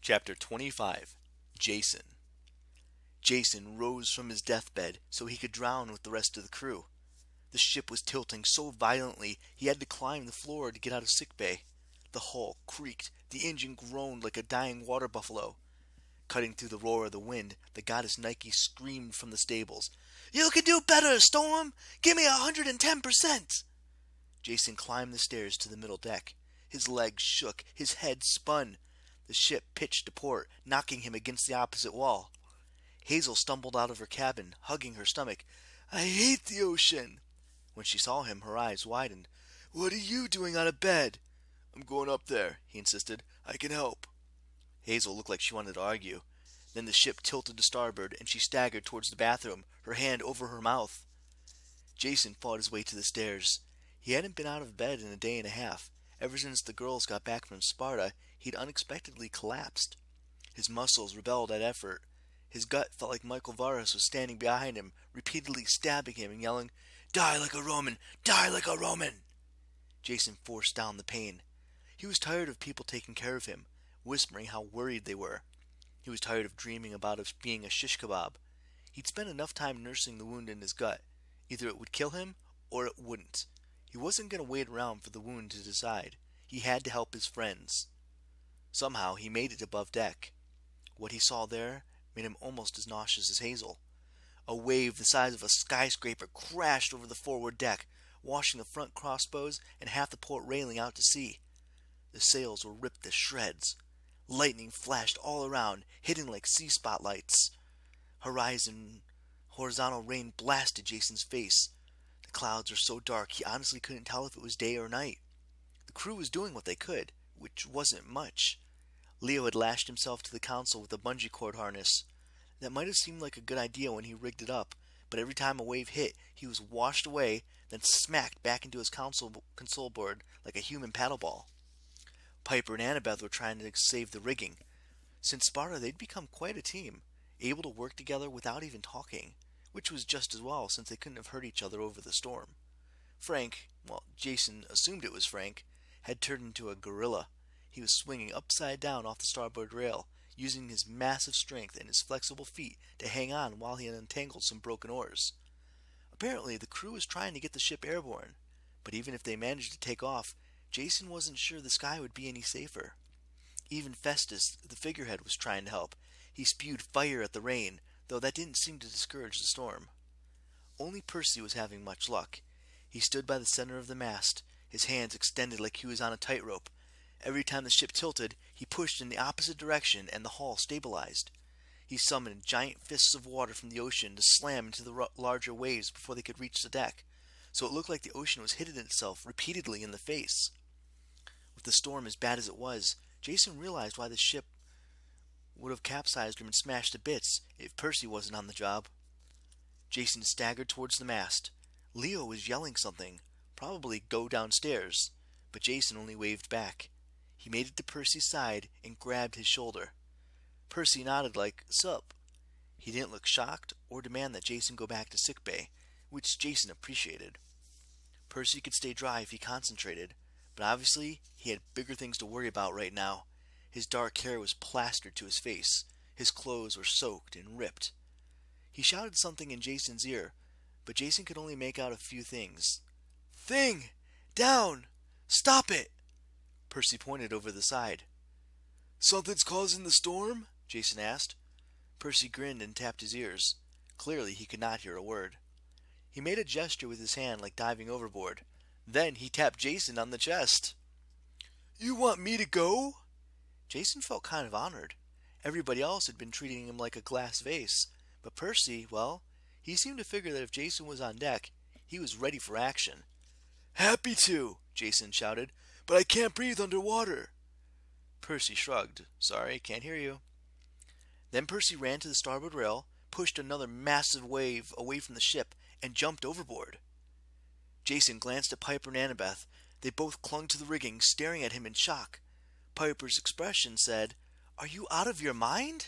Chapter 25. Jason. Jason rose from his deathbed so he could drown with the rest of the crew. The ship was tilting so violently he had to climb the floor to get out of sickbay. The hull creaked, the engine groaned like a dying water buffalo. Cutting through the roar of the wind, the goddess Nike screamed from the stables, "You can do better, Storm! Give me 110%!" Jason climbed the stairs to the middle deck. His legs shook, his head spun. The ship pitched to port, knocking him against the opposite wall. Hazel stumbled out of her cabin, hugging her stomach. "I hate the ocean." When she saw him, her eyes widened. "What are you doing out of bed?" "I'm going up there," he insisted. "I can help." Hazel looked like she wanted to argue. Then the ship tilted to starboard, and she staggered towards the bathroom, her hand over her mouth. Jason fought his way to the stairs. He hadn't been out of bed in a day and a half. Ever since the girls got back from Sparta, he'd unexpectedly collapsed. His muscles rebelled at effort. His gut felt like Michael Varus was standing behind him, repeatedly stabbing him and yelling, "Die like a Roman! Die like a Roman!" Jason forced down the pain. He was tired of people taking care of him, whispering how worried they were. He was tired of dreaming about it being a shish kebab. He'd spent enough time nursing the wound in his gut. Either it would kill him, or it wouldn't. He wasn't going to wait around for the wound to decide. He had to help his friends. Somehow he made it above deck. What he saw there made him almost as nauseous as Hazel. A wave the size of a skyscraper crashed over the forward deck, washing the front crossbows and half the port railing out to sea. The sails were ripped to shreds. Lightning flashed all around, hitting like sea spotlights. Horizontal rain blasted Jason's face. The clouds were so dark he honestly couldn't tell if it was day or night. The crew was doing what they could, which wasn't much. Leo had lashed himself to the console with a bungee cord harness. That might have seemed like a good idea when he rigged it up, but every time a wave hit, he was washed away, then smacked back into his console board like a human paddleball. Piper and Annabeth were trying to save the rigging. Since Sparta, they'd become quite a team, able to work together without even talking, which was just as well since they couldn't have hurt each other over the storm. Frank, well, Jason assumed it was Frank, had turned into a gorilla. He was swinging upside down off the starboard rail, using his massive strength and his flexible feet to hang on while he untangled some broken oars. Apparently, the crew was trying to get the ship airborne, but even if they managed to take off, Jason wasn't sure the sky would be any safer. Even Festus, the figurehead, was trying to help. He spewed fire at the rain, though that didn't seem to discourage the storm. Only Percy was having much luck. He stood by the center of the mast, his hands extended like he was on a tightrope. Every time the ship tilted, he pushed in the opposite direction and the hull stabilized. He summoned giant fists of water from the ocean to slam into the larger waves before they could reach the deck, so it looked like the ocean was hitting itself repeatedly in the face. With the storm as bad as it was, Jason realized why the ship would have capsized or been smashed to bits if Percy wasn't on the job. Jason staggered towards the mast. Leo was yelling something, probably "go downstairs," but Jason only waved back. He made it to Percy's side and grabbed his shoulder. Percy nodded like, "Sup?" He didn't look shocked or demand that Jason go back to sickbay, which Jason appreciated. Percy could stay dry if he concentrated, but obviously he had bigger things to worry about right now. His dark hair was plastered to his face. His clothes were soaked and ripped. He shouted something in Jason's ear, but Jason could only make out a few things. "Thing! Down! Stop it!" Percy pointed over the side. "Something's causing the storm?" Jason asked. Percy grinned and tapped his ears. Clearly he could not hear a word. He made a gesture with his hand like diving overboard. Then he tapped Jason on the chest. "You want me to go?" Jason felt kind of honored. Everybody else had been treating him like a glass vase, but Percy, well, he seemed to figure that if Jason was on deck, he was ready for action. "Happy to," Jason shouted, "but I can't breathe underwater." Percy shrugged. "Sorry, can't hear you." Then Percy ran to the starboard rail, pushed another massive wave away from the ship, and jumped overboard. Jason glanced at Piper and Annabeth. They both clung to the rigging, staring at him in shock. Piper's expression said, "Are you out of your mind?"